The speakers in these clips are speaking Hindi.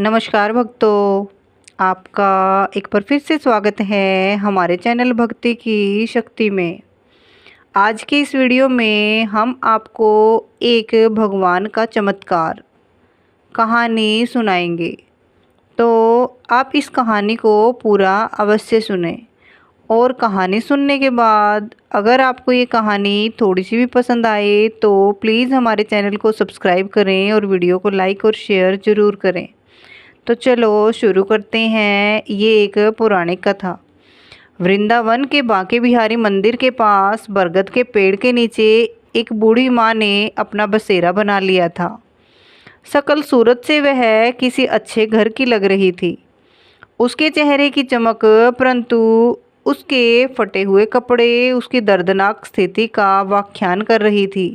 नमस्कार भक्तों, आपका एक बार फिर से स्वागत है हमारे चैनल भक्ति की शक्ति में। आज के इस वीडियो में हम आपको एक भगवान का चमत्कार कहानी सुनाएंगे। तो आप इस कहानी को पूरा अवश्य सुनें और कहानी सुनने के बाद अगर आपको ये कहानी थोड़ी सी भी पसंद आए तो प्लीज़ हमारे चैनल को सब्सक्राइब करें और वीडियो को लाइक और शेयर ज़रूर करें। तो चलो शुरू करते हैं। ये एक पौराणिक कथा। वृंदावन के बांके बिहारी मंदिर के पास बरगद के पेड़ के नीचे एक बूढ़ी माँ ने अपना बसेरा बना लिया था। शकल सूरत से वह किसी अच्छे घर की लग रही थी। उसके चेहरे की चमक, परंतु उसके फटे हुए कपड़े उसकी दर्दनाक स्थिति का व्याख्यान कर रही थी।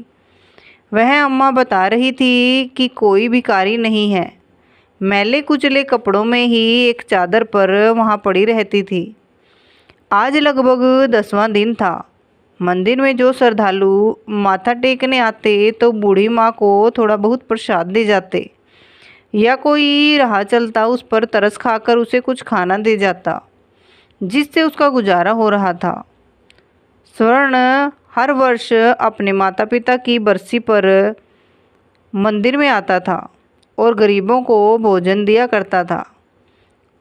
वह अम्मा बता रही थी कि कोई भिखारी नहीं है, मैले कुचले कपड़ों में ही एक चादर पर वहाँ पड़ी रहती थी। आज लगभग 10वां दिन था। मंदिर में जो श्रद्धालु माथा टेकने आते तो बूढ़ी माँ को थोड़ा बहुत प्रसाद दे जाते या कोई राह चलता उस पर तरस खाकर उसे कुछ खाना दे जाता, जिससे उसका गुजारा हो रहा था। स्वर्ण हर वर्ष अपने माता पिता की बरसी पर मंदिर में आता था और गरीबों को भोजन दिया करता था।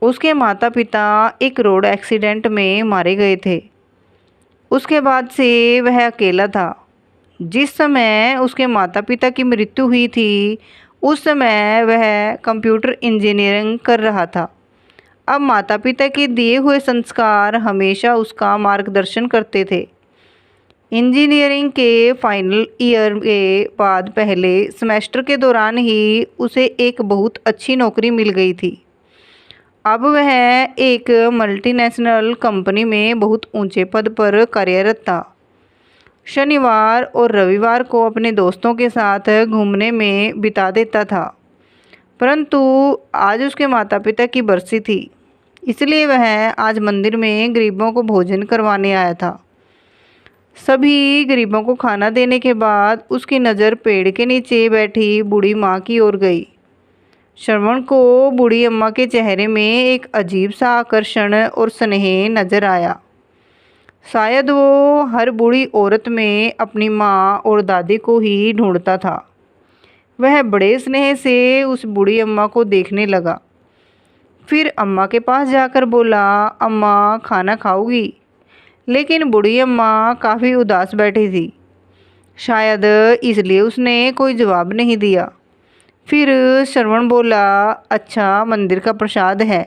उसके माता पिता एक रोड एक्सीडेंट में मारे गए थे। उसके बाद से वह अकेला था। जिस समय उसके माता पिता की मृत्यु हुई थी उस समय वह कंप्यूटर इंजीनियरिंग कर रहा था। अब माता पिता के दिए हुए संस्कार हमेशा उसका मार्गदर्शन करते थे। इंजीनियरिंग के फाइनल ईयर के बाद पहले सेमेस्टर के दौरान ही उसे एक बहुत अच्छी नौकरी मिल गई थी। अब वह एक मल्टीनेशनल कंपनी में बहुत ऊंचे पद पर कार्यरत था। शनिवार और रविवार को अपने दोस्तों के साथ घूमने में बिता देता था, परंतु आज उसके माता पिता की बरसी थी, इसलिए वह आज मंदिर में गरीबों को भोजन करवाने आया था। सभी गरीबों को खाना देने के बाद उसकी नज़र पेड़ के नीचे बैठी बूढ़ी माँ की ओर गई। श्रवण को बूढ़ी अम्मा के चेहरे में एक अजीब सा आकर्षण और स्नेह नजर आया। शायद वो हर बूढ़ी औरत में अपनी माँ और दादी को ही ढूंढता था। वह बड़े स्नेह से उस बूढ़ी अम्मा को देखने लगा। फिर अम्मा के पास जाकर बोला, अम्मा खाना खाओगी? लेकिन बूढ़ी अम्मा काफ़ी उदास बैठी थी, शायद इसलिए उसने कोई जवाब नहीं दिया। फिर श्रवण बोला, अच्छा मंदिर का प्रसाद है,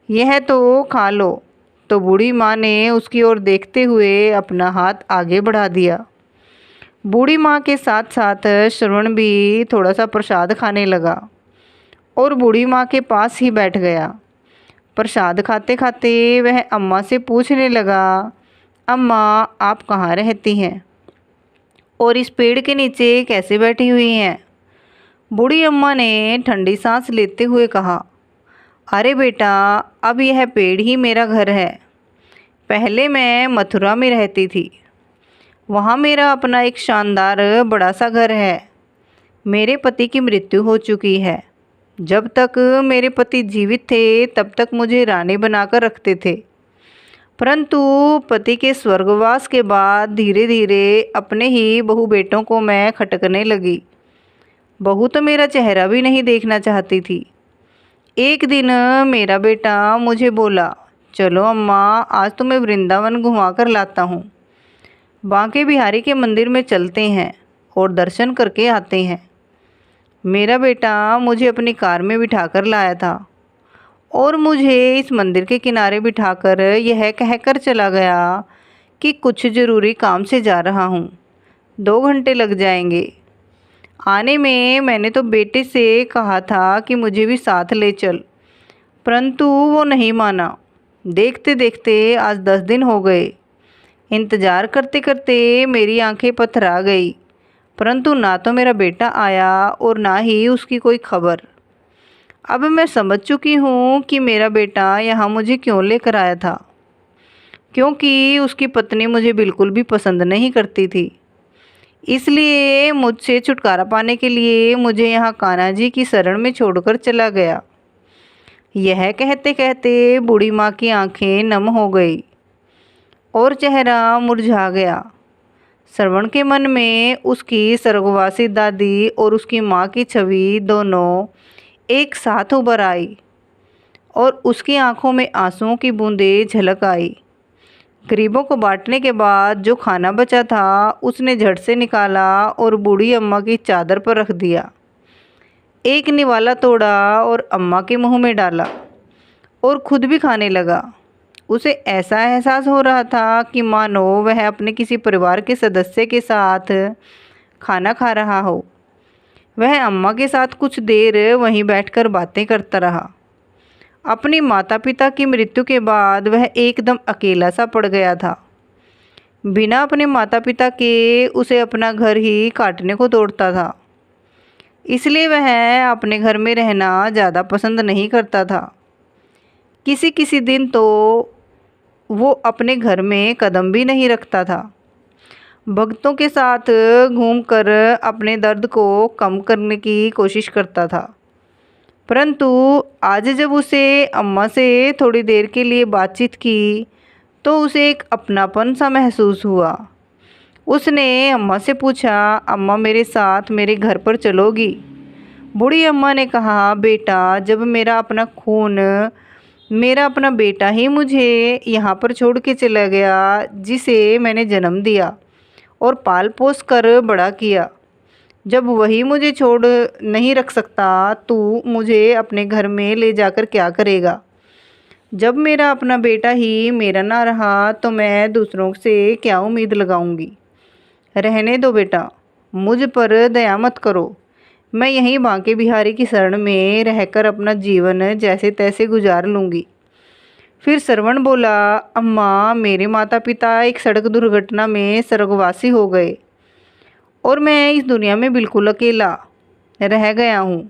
यह तो खा लो। तो बूढ़ी माँ ने उसकी ओर देखते हुए अपना हाथ आगे बढ़ा दिया। बूढ़ी माँ के साथ साथ श्रवण भी थोड़ा सा प्रसाद खाने लगा और बूढ़ी माँ के पास ही बैठ गया। प्रसाद खाते खाते वह अम्मा से पूछने लगा, अम्मा आप कहाँ रहती हैं और इस पेड़ के नीचे कैसे बैठी हुई हैं? बूढ़ी अम्मा ने ठंडी सांस लेते हुए कहा, अरे बेटा, अब यह पेड़ ही मेरा घर है। पहले मैं मथुरा में रहती थी, वहाँ मेरा अपना एक शानदार बड़ा सा घर है। मेरे पति की मृत्यु हो चुकी है। जब तक मेरे पति जीवित थे तब तक मुझे रानी बनाकर रखते थे, परंतु पति के स्वर्गवास के बाद धीरे धीरे अपने ही बहू बेटों को मैं खटकने लगी। बहू तो मेरा चेहरा भी नहीं देखना चाहती थी। एक दिन मेरा बेटा मुझे बोला, चलो अम्मा आज तुम्हें वृंदावन घुमा कर लाता हूँ। बांके बिहारी के मंदिर में चलते हैं और दर्शन करके आते हैं। मेरा बेटा मुझे अपनी कार में बिठाकर लाया था और मुझे इस मंदिर के किनारे बिठाकर यह कहकर चला गया कि कुछ ज़रूरी काम से जा रहा हूँ, 2 घंटे लग जाएंगे आने में। मैंने तो बेटे से कहा था कि मुझे भी साथ ले चल, परंतु वो नहीं माना। देखते देखते आज 10 दिन हो गए। इंतज़ार करते करते मेरी आंखें पथरा गई, परंतु ना तो मेरा बेटा आया और ना ही उसकी कोई खबर। अब मैं समझ चुकी हूँ कि मेरा बेटा यहाँ मुझे क्यों लेकर आया था, क्योंकि उसकी पत्नी मुझे बिल्कुल भी पसंद नहीं करती थी। इसलिए मुझसे छुटकारा पाने के लिए मुझे यहाँ कान्हा जी की शरण में छोड़कर चला गया। यह कहते कहते बूढ़ी माँ की आंखें नम हो गई और चेहरा मुरझा गया। श्रवण के मन में उसकी स्वर्गवासी दादी और उसकी माँ की छवि दोनों एक साथ उभर आई और उसकी आंखों में आंसुओं की बूंदें झलक आई। गरीबों को बांटने के बाद जो खाना बचा था उसने झट से निकाला और बूढ़ी अम्मा की चादर पर रख दिया। एक निवाला तोड़ा और अम्मा के मुंह में डाला और खुद भी खाने लगा। उसे ऐसा एहसास हो रहा था कि मानो वह अपने किसी परिवार के सदस्य के साथ खाना खा रहा हो। वह अम्मा के साथ कुछ देर वहीं बैठकर बातें करता रहा। अपनी माता पिता की मृत्यु के बाद वह एकदम अकेला सा पड़ गया था। बिना अपने माता पिता के उसे अपना घर ही काटने को दौड़ता था। इसलिए वह अपने घर में रहना ज़्यादा पसंद नहीं करता था। किसी किसी दिन तो वो अपने घर में कदम भी नहीं रखता था। भक्तों के साथ घूमकर अपने दर्द को कम करने की कोशिश करता था। परंतु आज जब उसे अम्मा से थोड़ी देर के लिए बातचीत की तो उसे एक अपनापन सा महसूस हुआ। उसने अम्मा से पूछा, अम्मा मेरे साथ मेरे घर पर चलोगी? बूढ़ी अम्मा ने कहा, बेटा जब मेरा अपना खून, मेरा अपना बेटा ही मुझे यहाँ पर छोड़ के चला गया, जिसे मैंने जन्म दिया और पाल पोस कर बड़ा किया, जब वही मुझे छोड़ नहीं रख सकता तो मुझे अपने घर में ले जाकर क्या करेगा? जब मेरा अपना बेटा ही मेरा ना रहा तो मैं दूसरों से क्या उम्मीद लगाऊंगी? रहने दो बेटा, मुझ पर दया मत करो। मैं यहीं बांके बिहारी की शरण में रहकर अपना जीवन जैसे तैसे गुजार लूँगी। फिर श्रवण बोला, अम्मा मेरे माता पिता एक सड़क दुर्घटना में स्वर्गवासी हो गए और मैं इस दुनिया में बिल्कुल अकेला रह गया हूँ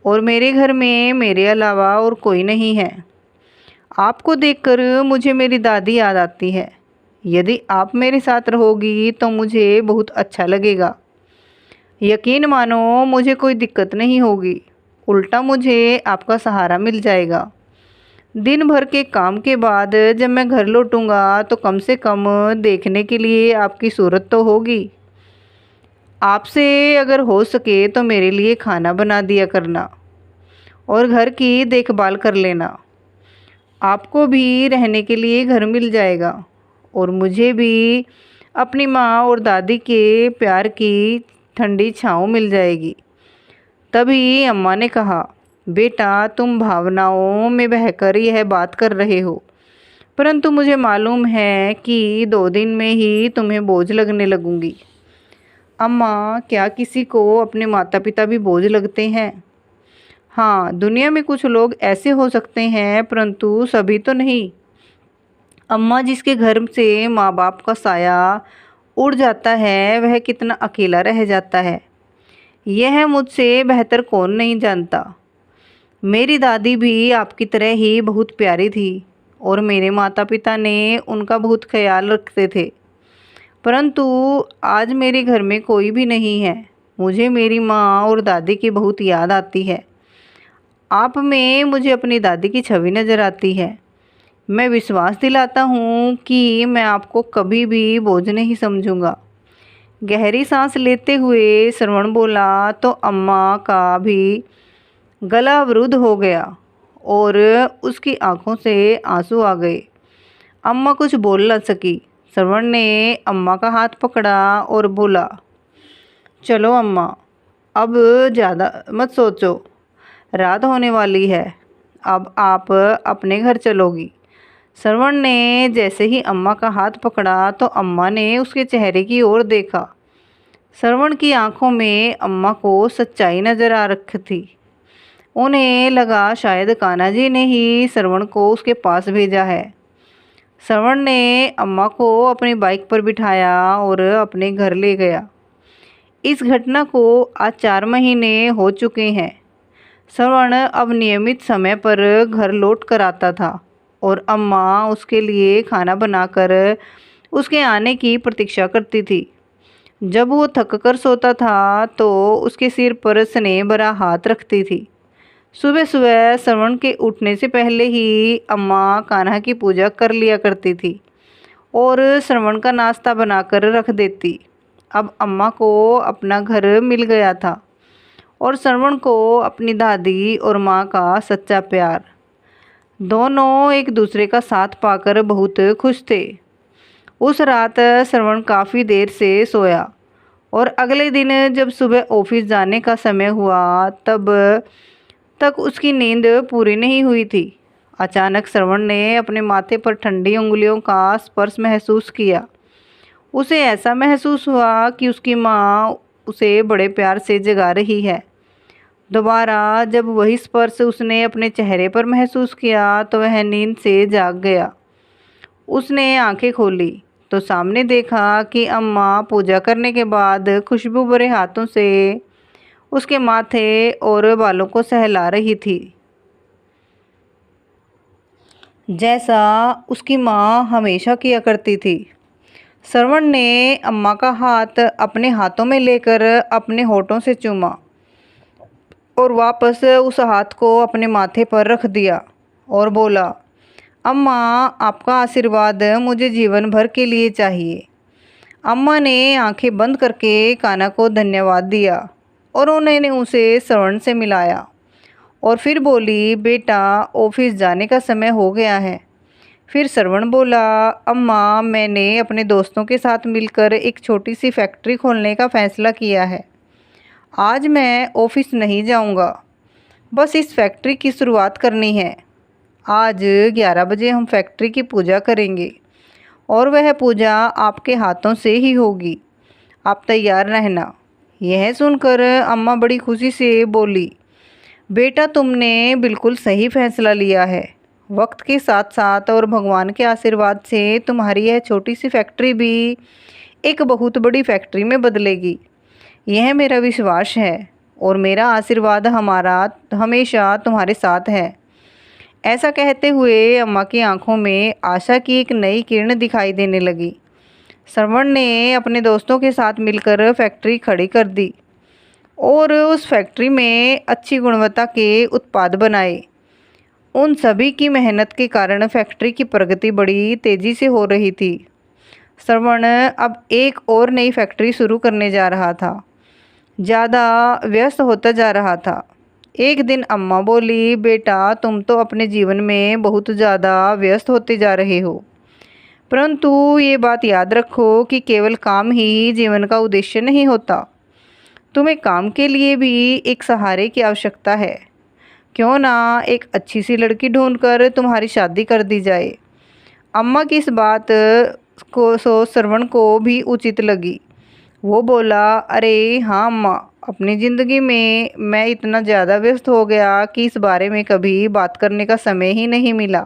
और मेरे घर में मेरे अलावा और कोई नहीं है। आपको देखकर मुझे मेरी दादी याद आती है। यदि आप मेरे साथ रहोगी तो मुझे बहुत अच्छा लगेगा। यकीन मानो मुझे कोई दिक्कत नहीं होगी, उल्टा मुझे आपका सहारा मिल जाएगा। दिन भर के काम के बाद जब मैं घर लौटूंगा तो कम से कम देखने के लिए आपकी सूरत तो होगी। आपसे अगर हो सके तो मेरे लिए खाना बना दिया करना और घर की देखभाल कर लेना। आपको भी रहने के लिए घर मिल जाएगा और मुझे भी अपनी माँ और दादी के प्यार की ठंडी छाँव मिल जाएगी। तभी अम्मा ने कहा, बेटा तुम भावनाओं में बहकर यह बात कर रहे हो, परंतु मुझे मालूम है कि 2 दिन में ही तुम्हें बोझ लगने लगूंगी। अम्मा, क्या किसी को अपने माता पिता भी बोझ लगते हैं? हाँ, दुनिया में कुछ लोग ऐसे हो सकते हैं, परंतु सभी तो नहीं। अम्मा, जिसके घर से माँ बाप का साया उड़ जाता है वह कितना अकेला रह जाता है, यह मुझसे बेहतर कौन नहीं जानता। मेरी दादी भी आपकी तरह ही बहुत प्यारी थी और मेरे माता पिता ने उनका बहुत ख्याल रखते थे, परंतु आज मेरे घर में कोई भी नहीं है। मुझे मेरी माँ और दादी की बहुत याद आती है। आप में मुझे अपनी दादी की छवि नज़र आती है। मैं विश्वास दिलाता हूँ कि मैं आपको कभी भी बोझ नहीं समझूंगा। गहरी सांस लेते हुए श्रवण बोला तो अम्मा का भी गला अवरुद्ध हो गया और उसकी आंखों से आंसू आ गए। अम्मा कुछ बोल न सकी। श्रवण ने अम्मा का हाथ पकड़ा और बोला, चलो अम्मा, अब ज़्यादा मत सोचो, रात होने वाली है, अब आप अपने घर चलोगी। श्रवण ने जैसे ही अम्मा का हाथ पकड़ा तो अम्मा ने उसके चेहरे की ओर देखा। श्रवण की आंखों में अम्मा को सच्चाई नज़र आ रखी थी। उन्हें लगा शायद कान्हा जी ने ही श्रवण को उसके पास भेजा है। श्रवण ने अम्मा को अपनी बाइक पर बिठाया और अपने घर ले गया। इस घटना को आज 4 महीने हो चुके हैं। श्रवण अब नियमित समय पर घर लौट कर आता था और अम्मा उसके लिए खाना बनाकर उसके आने की प्रतीक्षा करती थी। जब वो थक कर सोता था तो उसके सिर पर स्नेह भरा हाथ रखती थी। सुबह सुबह श्रवण के उठने से पहले ही अम्मा कान्हा की पूजा कर लिया करती थी और श्रवण का नाश्ता बनाकर रख देती। अब अम्मा को अपना घर मिल गया था और श्रवण को अपनी दादी और माँ का सच्चा प्यार। दोनों एक दूसरे का साथ पाकर बहुत खुश थे। उस रात श्रवण काफ़ी देर से सोया और अगले दिन जब सुबह ऑफिस जाने का समय हुआ तब तक उसकी नींद पूरी नहीं हुई थी। अचानक श्रवण ने अपने माथे पर ठंडी उंगलियों का स्पर्श महसूस किया। उसे ऐसा महसूस हुआ कि उसकी माँ उसे बड़े प्यार से जगा रही है। दोबारा जब वही स्पर्श उसने अपने चेहरे पर महसूस किया तो वह नींद से जाग गया। उसने आंखें खोली तो सामने देखा कि अम्मा पूजा करने के बाद खुशबू भरे हाथों से उसके माथे और बालों को सहला रही थी, जैसा उसकी माँ हमेशा किया करती थी। श्रवण ने अम्मा का हाथ अपने हाथों में लेकर अपने होठों से चूमा और वापस उस हाथ को अपने माथे पर रख दिया और बोला, अम्मा आपका आशीर्वाद मुझे जीवन भर के लिए चाहिए। अम्मा ने आंखें बंद करके कान्हा को धन्यवाद दिया और उन्होंने उसे श्रवण से मिलाया और फिर बोली, बेटा ऑफिस जाने का समय हो गया है। फिर श्रवण बोला, अम्मा मैंने अपने दोस्तों के साथ मिलकर एक छोटी सी फैक्ट्री खोलने का फ़ैसला किया है। आज मैं ऑफिस नहीं जाऊंगा, बस इस फैक्ट्री की शुरुआत करनी है। आज 11 बजे हम फैक्ट्री की पूजा करेंगे और वह पूजा आपके हाथों से ही होगी। आप तैयार रहना। यह सुनकर अम्मा बड़ी खुशी से बोली, बेटा तुमने बिल्कुल सही फैसला लिया है। वक्त के साथ साथ और भगवान के आशीर्वाद से तुम्हारी यह छोटी सी फैक्ट्री भी एक बहुत बड़ी फैक्ट्री में बदलेगी। यह मेरा विश्वास है और मेरा आशीर्वाद हमारा हमेशा तुम्हारे साथ है। ऐसा कहते हुए अम्मा की आंखों में आशा की एक नई किरण दिखाई देने लगी। श्रवण ने अपने दोस्तों के साथ मिलकर फैक्ट्री खड़ी कर दी और उस फैक्ट्री में अच्छी गुणवत्ता के उत्पाद बनाए। उन सभी की मेहनत के कारण फैक्ट्री की प्रगति बड़ी तेज़ी से हो रही थी। श्रवण अब एक और नई फैक्ट्री शुरू करने जा रहा था, ज़्यादा व्यस्त होता जा रहा था। एक दिन अम्मा बोली, बेटा तुम तो अपने जीवन में बहुत ज़्यादा व्यस्त होते जा रहे हो, परंतु ये बात याद रखो कि केवल काम ही जीवन का उद्देश्य नहीं होता। तुम्हें काम के लिए भी एक सहारे की आवश्यकता है। क्यों ना एक अच्छी सी लड़की ढूंढकर तुम्हारी शादी कर दी जाए। अम्मा की इस बात को श्रवण को भी उचित लगी। वो बोला, अरे हाँ अम्मा, अपनी ज़िंदगी में मैं इतना ज़्यादा व्यस्त हो गया कि इस बारे में कभी बात करने का समय ही नहीं मिला।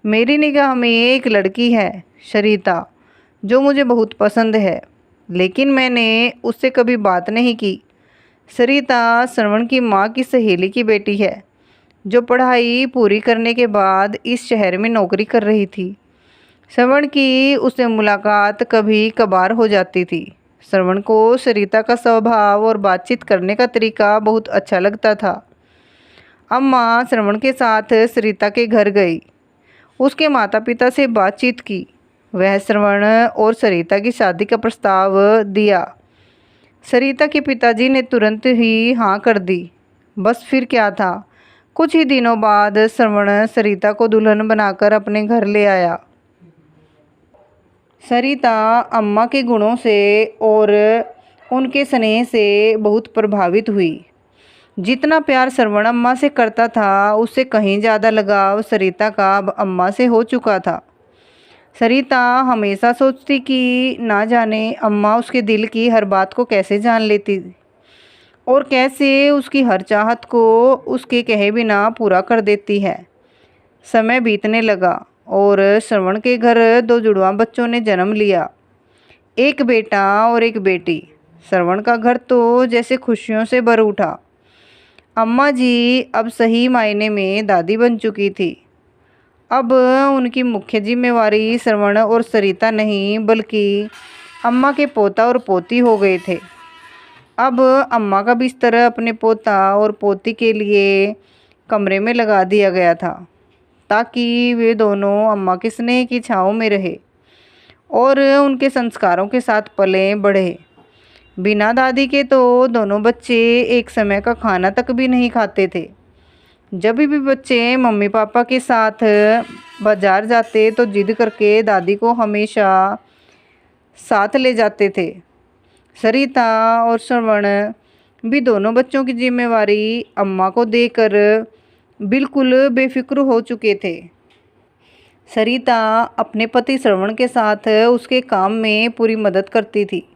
मेरी निगाह में एक लड़की है शरीता, जो मुझे बहुत पसंद है, लेकिन मैंने उससे कभी बात नहीं की। सरिता श्रवण की माँ की सहेली की बेटी है, जो पढ़ाई पूरी करने के बाद इस शहर में नौकरी कर रही थी। श्रवण की उससे मुलाकात कभी कभार हो जाती थी। श्रवण को सरिता का स्वभाव और बातचीत करने का तरीका बहुत अच्छा लगता था। अम्मा श्रवण के साथ सरिता के घर गई, उसके माता पिता से बातचीत की। वह श्रवण और सरिता की शादी का प्रस्ताव दिया। सरिता के पिताजी ने तुरंत ही हाँ कर दी। बस फिर क्या था, कुछ ही दिनों बाद श्रवण सरिता को दुल्हन बनाकर अपने घर ले आया। सरिता अम्मा के गुणों से और उनके स्नेह से बहुत प्रभावित हुई। जितना प्यार श्रवण अम्मा से करता था, उससे कहीं ज़्यादा लगाव सरिता का अब अम्मा से हो चुका था। सरिता हमेशा सोचती कि ना जाने अम्मा उसके दिल की हर बात को कैसे जान लेती और कैसे उसकी हर चाहत को उसके कहे बिना पूरा कर देती है। समय बीतने लगा और श्रवण के घर 2 जुड़वा बच्चों ने जन्म लिया, एक बेटा और एक बेटी। श्रवण का घर तो जैसे खुशियों से भर उठा। अम्मा जी अब सही मायने में दादी बन चुकी थी। अब उनकी मुख्य जिम्मेवारी श्रवण और सरिता नहीं, बल्कि अम्मा के पोता और पोती हो गए थे। अब अम्मा का बिस्तर अपने पोता और पोती के लिए कमरे में लगा दिया गया था, ताकि वे दोनों अम्मा के स्नेह की छाँव में रहे और उनके संस्कारों के साथ पले बढ़े। बिना दादी के तो दोनों बच्चे एक समय का खाना तक भी नहीं खाते थे। जब भी बच्चे मम्मी पापा के साथ बाजार जाते तो जिद करके दादी को हमेशा साथ ले जाते थे। सरिता और श्रवण भी दोनों बच्चों की जिम्मेवारी अम्मा को देकर बिल्कुल बेफिक्र हो चुके थे। सरिता अपने पति श्रवण के साथ उसके काम में पूरी मदद करती थी।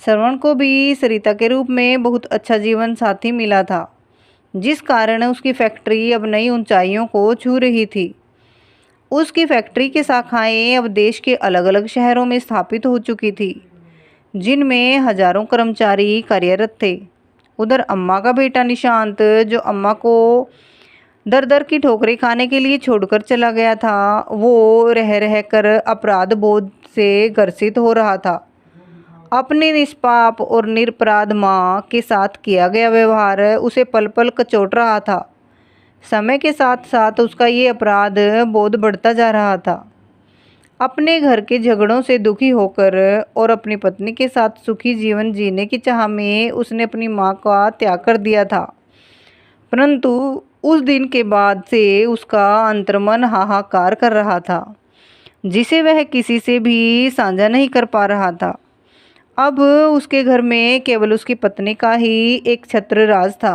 श्रवण को भी सरिता के रूप में बहुत अच्छा जीवन साथी मिला था, जिस कारण उसकी फैक्ट्री अब नई ऊंचाइयों को छू रही थी। उसकी फैक्ट्री की शाखाएं अब देश के अलग अलग शहरों में स्थापित हो चुकी थी, जिनमें हजारों कर्मचारी कार्यरत थे। उधर अम्मा का बेटा निशांत, जो अम्मा को दर दर की ठोकरें खाने के लिए छोड़कर चला गया था, वो रह रह कर अपराध बोध से ग्रसित हो रहा था। अपनी निष्पाप और निरपराध माँ के साथ किया गया व्यवहार उसे पल पल कचोट रहा था। समय के साथ साथ उसका ये अपराध बोध बढ़ता जा रहा था। अपने घर के झगड़ों से दुखी होकर और अपनी पत्नी के साथ सुखी जीवन जीने की चाह में उसने अपनी माँ का त्याग कर दिया था। परंतु उस दिन के बाद से उसका अंतर्मन हाहाकार कर रहा था, जिसे वह किसी से भी साझा नहीं कर पा रहा था। अब उसके घर में केवल उसकी पत्नी का ही एक छत्र राज था।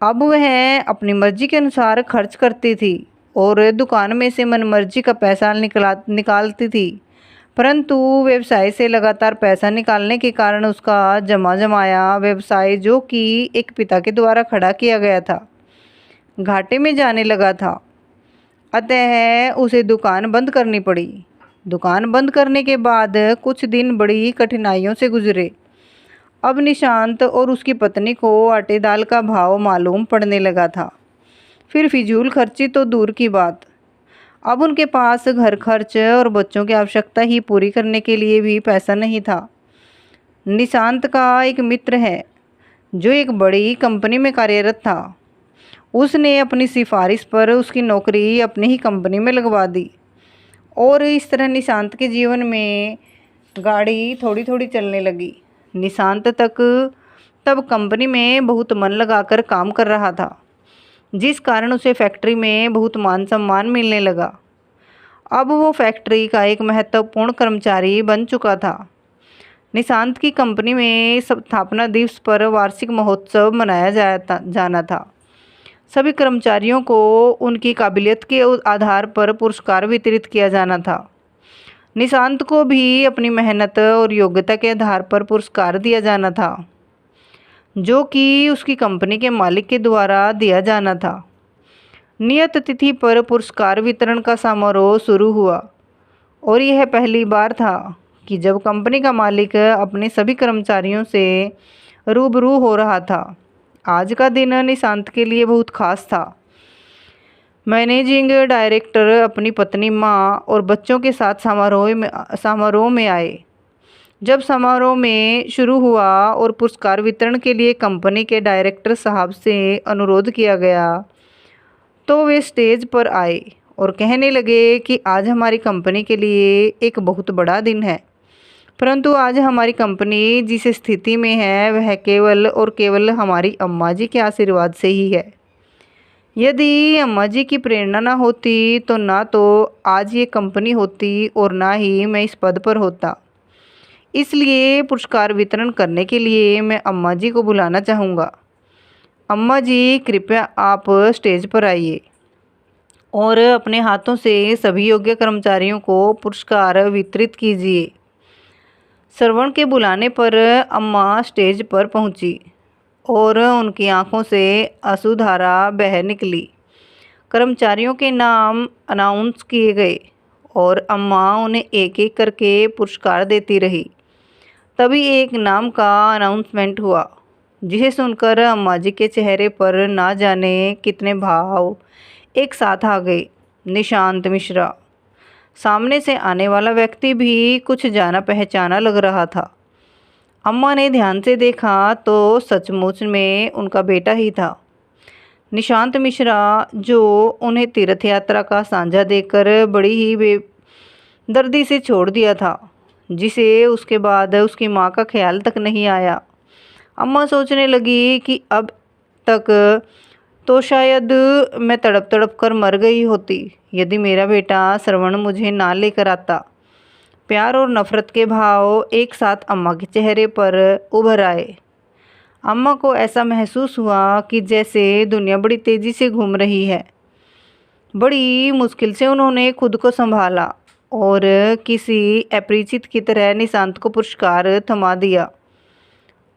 अब वह अपनी मर्जी के अनुसार खर्च करती थी और दुकान में से मनमर्जी का पैसा निकालती थी। परंतु व्यवसाय से लगातार पैसा निकालने के कारण उसका जमाया व्यवसाय, जो कि एक पिता के द्वारा खड़ा किया गया था, घाटे में जाने लगा था। अतः उसे दुकान बंद करनी पड़ी। दुकान बंद करने के बाद कुछ दिन बड़ी कठिनाइयों से गुजरे। अब निशांत और उसकी पत्नी को आटे दाल का भाव मालूम पड़ने लगा था। फिर फिजूल खर्ची तो दूर की बात, अब उनके पास घर खर्च और बच्चों की आवश्यकता ही पूरी करने के लिए भी पैसा नहीं था। निशांत का एक मित्र है जो एक बड़ी कंपनी में कार्यरत था। उसने अपनी सिफारिश पर उसकी नौकरी अपनी ही कंपनी में लगवा दी और इस तरह निशांत के जीवन में गाड़ी थोड़ी थोड़ी चलने लगी। निशांत तब कंपनी में बहुत मन लगाकर काम कर रहा था, जिस कारण उसे फैक्ट्री में बहुत मान सम्मान मिलने लगा। अब वो फैक्ट्री का एक महत्वपूर्ण कर्मचारी बन चुका था। निशांत की कंपनी में स्थापना दिवस पर वार्षिक महोत्सव मनाया जाना था। सभी कर्मचारियों को उनकी काबिलियत के आधार पर पुरस्कार वितरित किया जाना था। निशांत को भी अपनी मेहनत और योग्यता के आधार पर पुरस्कार दिया जाना था, जो कि उसकी कंपनी के मालिक के द्वारा दिया जाना था। नियत तिथि पर पुरस्कार वितरण का समारोह शुरू हुआ और यह पहली बार था कि जब कंपनी का मालिक अपने सभी कर्मचारियों से रूबरू हो रहा था। आज का दिन निशांत के लिए बहुत खास था। मैनेजिंग डायरेक्टर अपनी पत्नी, माँ और बच्चों के साथ समारोह में आए। जब समारोह में शुरू हुआ और पुरस्कार वितरण के लिए कंपनी के डायरेक्टर साहब से अनुरोध किया गया, तो वे स्टेज पर आए और कहने लगे कि आज हमारी कंपनी के लिए एक बहुत बड़ा दिन है। परंतु आज हमारी कंपनी जिस स्थिति में है वह केवल और केवल हमारी अम्मा जी के आशीर्वाद से ही है। यदि अम्मा जी की प्रेरणा ना होती तो ना तो आज ये कंपनी होती और ना ही मैं इस पद पर होता। इसलिए पुरस्कार वितरण करने के लिए मैं अम्मा जी को बुलाना चाहूँगा। अम्मा जी, कृपया आप स्टेज पर आइए और अपने हाथों से सभी योग्य कर्मचारियों को पुरस्कार वितरित कीजिए। श्रवण के बुलाने पर अम्मा स्टेज पर पहुंची और उनकी आंखों से आंसुधारा बह निकली। कर्मचारियों के नाम अनाउंस किए गए और अम्मा उन्हें एक एक करके पुरस्कार देती रही। तभी एक नाम का अनाउंसमेंट हुआ, जिसे सुनकर अम्मा जी के चेहरे पर ना जाने कितने भाव एक साथ आ गए। निशांत मिश्रा। सामने से आने वाला व्यक्ति भी कुछ जाना पहचाना लग रहा था। अम्मा ने ध्यान से देखा तो सचमुच में उनका बेटा ही था, निशांत मिश्रा, जो उन्हें तीर्थ यात्रा का सांझा देकर बड़ी ही बेदर्दी से छोड़ दिया था, जिसे उसके बाद उसकी माँ का ख्याल तक नहीं आया। अम्मा सोचने लगी कि अब तक तो शायद मैं तड़प तड़प कर मर गई होती यदि मेरा बेटा श्रवण मुझे ना लेकर आता। प्यार और नफरत के भाव एक साथ अम्मा के चेहरे पर उभर आए। अम्मा को ऐसा महसूस हुआ कि जैसे दुनिया बड़ी तेज़ी से घूम रही है। बड़ी मुश्किल से उन्होंने खुद को संभाला और किसी अपरिचित की तरह निशांत को पुरस्कार थमा दिया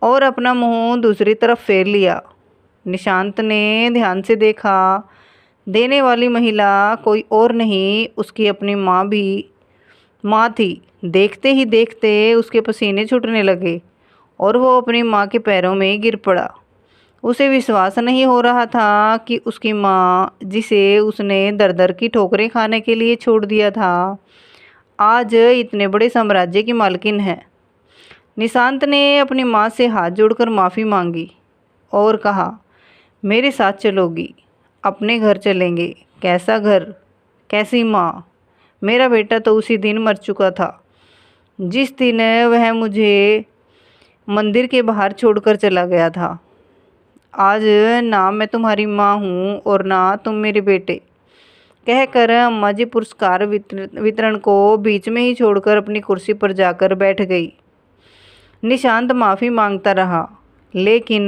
और अपना मुंह दूसरी तरफ फेर लिया। निशांत ने ध्यान से देखा, देने वाली महिला कोई और नहीं, उसकी अपनी माँ थी। देखते ही देखते उसके पसीने छूटने लगे और वो अपनी माँ के पैरों में गिर पड़ा। उसे विश्वास नहीं हो रहा था कि उसकी माँ, जिसे उसने दर दर की ठोकरें खाने के लिए छोड़ दिया था, आज इतने बड़े साम्राज्य की मालकिन है। निशांत ने अपनी माँ से हाथ जोड़कर माफ़ी मांगी और कहा, मेरे साथ चलोगी? अपने घर चलेंगे। कैसा घर, कैसी माँ? मेरा बेटा तो उसी दिन मर चुका था, जिस दिन वह मुझे मंदिर के बाहर छोड़कर चला गया था। आज ना मैं तुम्हारी माँ हूँ और ना तुम मेरे बेटे। कहकर अम्मा जी पुरस्कार वितरण को बीच में ही छोड़कर अपनी कुर्सी पर जाकर बैठ गई। निशांत माफ़ी मांगता रहा, लेकिन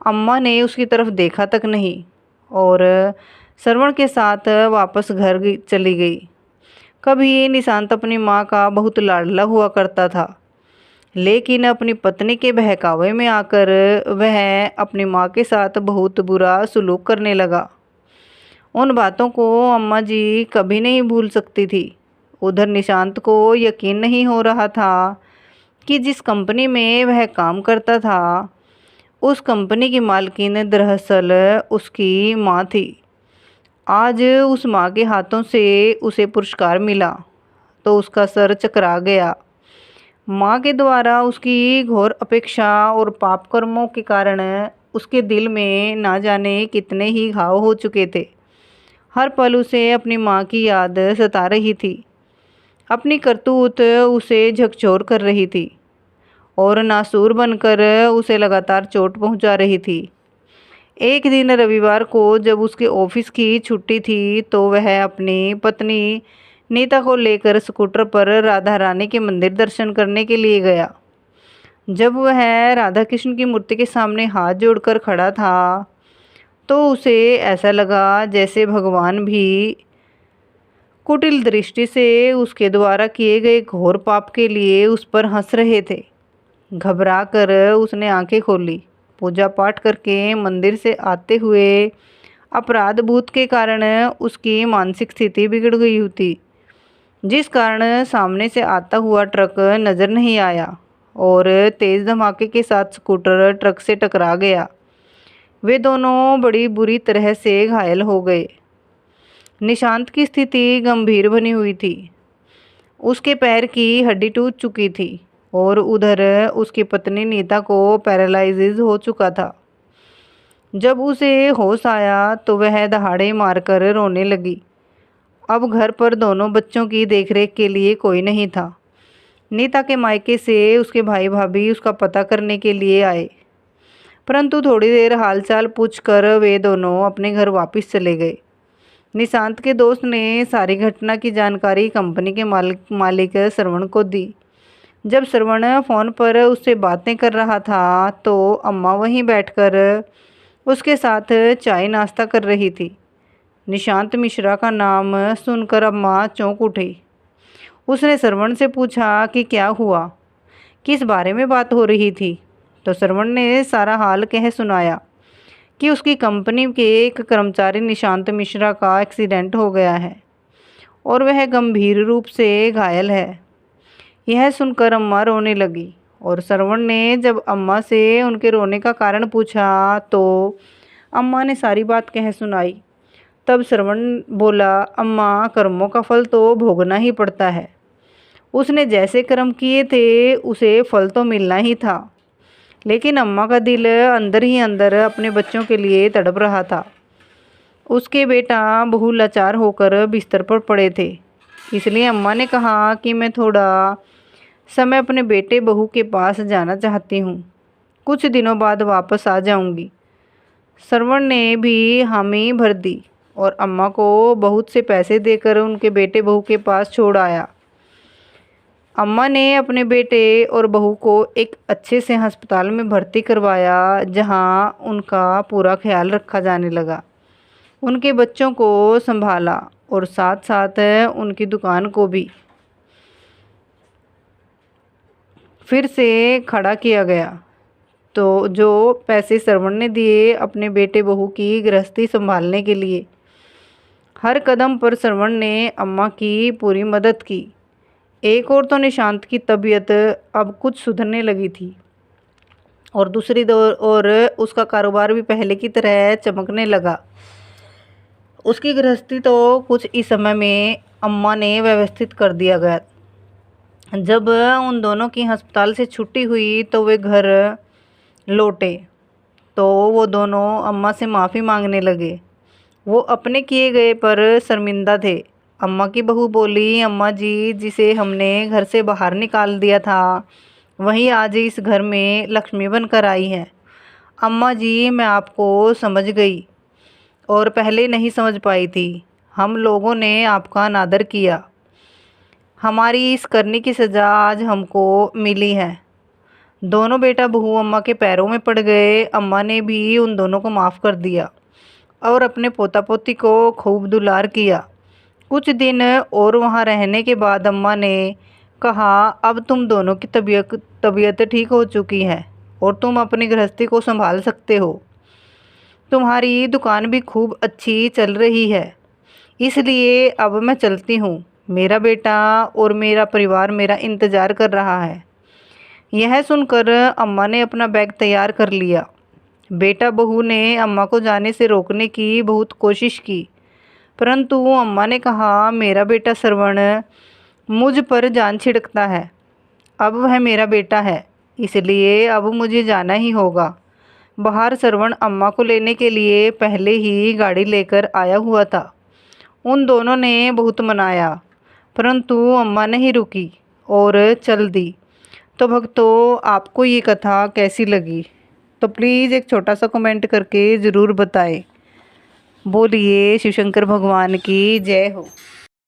अम्मा ने उसकी तरफ देखा तक नहीं और श्रवण के साथ वापस घर चली गई। कभी निशांत अपनी माँ का बहुत लाडला हुआ करता था, लेकिन अपनी पत्नी के बहकावे में आकर वह अपनी माँ के साथ बहुत बुरा सलूक करने लगा। उन बातों को अम्मा जी कभी नहीं भूल सकती थी। उधर निशांत को यकीन नहीं हो रहा था कि जिस कंपनी में वह काम करता था, उस कंपनी की मालकिन दरअसल उसकी माँ थी। आज उस माँ के हाथों से उसे पुरस्कार मिला तो उसका सर चकरा गया। माँ के द्वारा उसकी घोर अपेक्षा और पाप कर्मों के कारण उसके दिल में ना जाने कितने ही घाव हो चुके थे। हर पल उसे अपनी माँ की याद सता रही थी। अपनी करतूत उसे झकझोर कर रही थी और नासूर बनकर उसे लगातार चोट पहुंचा रही थी। एक दिन रविवार को जब उसके ऑफिस की छुट्टी थी तो वह अपनी पत्नी नीता को लेकर स्कूटर पर राधा रानी के मंदिर दर्शन करने के लिए गया। जब वह राधा कृष्ण की मूर्ति के सामने हाथ जोड़कर खड़ा था तो उसे ऐसा लगा जैसे भगवान भी कुटिल दृष्टि से उसके द्वारा किए गए घोर पाप के लिए उस पर हंस रहे थे। घबरा कर उसने आंखें खोली। पूजा पाठ करके मंदिर से आते हुए अपराध बोध के कारण उसकी मानसिक स्थिति बिगड़ गई थी, जिस कारण सामने से आता हुआ ट्रक नज़र नहीं आया और तेज़ धमाके के साथ स्कूटर ट्रक से टकरा गया। वे दोनों बड़ी बुरी तरह से घायल हो गए। निशांत की स्थिति गंभीर बनी हुई थी। उसके पैर की हड्डी टूट चुकी थी और उधर उसकी पत्नी नीता को पैरालिसिस हो चुका था। जब उसे होश आया तो वह दहाड़े मारकर रोने लगी। अब घर पर दोनों बच्चों की देखरेख के लिए कोई नहीं था। नीता के मायके से उसके भाई भाभी उसका पता करने के लिए आए, परंतु थोड़ी देर हालचाल पूछकर वे दोनों अपने घर वापस चले गए। निशांत के दोस्त ने सारी घटना की जानकारी कंपनी के मालिक श्रवण को दी। जब श्रवण फ़ोन पर उससे बातें कर रहा था तो अम्मा वहीं बैठकर उसके साथ चाय नाश्ता कर रही थी। निशांत मिश्रा का नाम सुनकर अम्मा चौंक उठी। उसने श्रवण से पूछा कि क्या हुआ, किस बारे में बात हो रही थी। तो श्रवण ने सारा हाल कह सुनाया कि उसकी कंपनी के एक कर्मचारी निशांत मिश्रा का एक्सीडेंट हो गया है और वह गंभीर रूप से घायल है। यह सुनकर अम्मा रोने लगी और श्रवण ने जब अम्मा से उनके रोने का कारण पूछा तो अम्मा ने सारी बात कह सुनाई। तब श्रवण बोला, अम्मा, कर्मों का फल तो भोगना ही पड़ता है। उसने जैसे कर्म किए थे उसे फल तो मिलना ही था, लेकिन अम्मा का दिल अंदर ही अंदर अपने बच्चों के लिए तड़प रहा था। उसके बेटा बहू लाचार होकर बिस्तर पर पड़े थे, इसलिए अम्मा ने कहा कि मैं थोड़ा समय अपने बेटे बहू के पास जाना चाहती हूँ, कुछ दिनों बाद वापस आ जाऊँगी। श्रवण ने भी हामी भर दी और अम्मा को बहुत से पैसे देकर उनके बेटे बहू के पास छोड़ आया। अम्मा ने अपने बेटे और बहू को एक अच्छे से अस्पताल में भर्ती करवाया, जहां उनका पूरा ख्याल रखा जाने लगा। उनके बच्चों को संभाला और साथ साथ उनकी दुकान को भी फिर से खड़ा किया गया। तो जो पैसे श्रवण ने दिए अपने बेटे बहू की गृहस्थी संभालने के लिए, हर कदम पर श्रवण ने अम्मा की पूरी मदद की। एक और तो निशांत की तबीयत अब कुछ सुधरने लगी थी और दूसरी ओर उसका कारोबार भी पहले की तरह चमकने लगा। उसकी गृहस्थी तो कुछ इस समय में अम्मा ने व्यवस्थित कर दिया गया। जब उन दोनों की अस्पताल से छुट्टी हुई तो वे घर लौटे तो वो दोनों अम्मा से माफ़ी मांगने लगे। वो अपने किए गए पर शर्मिंदा थे। अम्मा की बहू बोली, अम्मा जी, जिसे हमने घर से बाहर निकाल दिया था वही आज इस घर में लक्ष्मी बनकर आई है। अम्मा जी, मैं आपको समझ गई और पहले नहीं समझ पाई थी। हम लोगों ने आपका अनादर किया, हमारी इस करनी की सज़ा आज हमको मिली है। दोनों बेटा बहू अम्मा के पैरों में पड़ गए। अम्मा ने भी उन दोनों को माफ़ कर दिया और अपने पोता पोती को खूब दुलार किया। कुछ दिन और वहाँ रहने के बाद अम्मा ने कहा, अब तुम दोनों की तबीयत ठीक हो चुकी है और तुम अपनी गृहस्थी को संभाल सकते हो। तुम्हारी दुकान भी खूब अच्छी चल रही है, इसलिए अब मैं चलती हूँ। मेरा बेटा और मेरा परिवार मेरा इंतज़ार कर रहा है। यह सुनकर अम्मा ने अपना बैग तैयार कर लिया। बेटा बहू ने अम्मा को जाने से रोकने की बहुत कोशिश की, परंतु अम्मा ने कहा, मेरा बेटा श्रवण मुझ पर जान छिड़कता है। अब वह मेरा बेटा है, इसलिए अब मुझे जाना ही होगा। बाहर श्रवण अम्मा को लेने के लिए पहले ही गाड़ी लेकर आया हुआ था। उन दोनों ने बहुत मनाया, परंतु अम्मा नहीं रुकी और चल दी। तो भक्तों, आपको ये कथा कैसी लगी तो प्लीज़ एक छोटा सा कमेंट करके ज़रूर बताएं। बोलिए शिव शंकर भगवान की जय हो।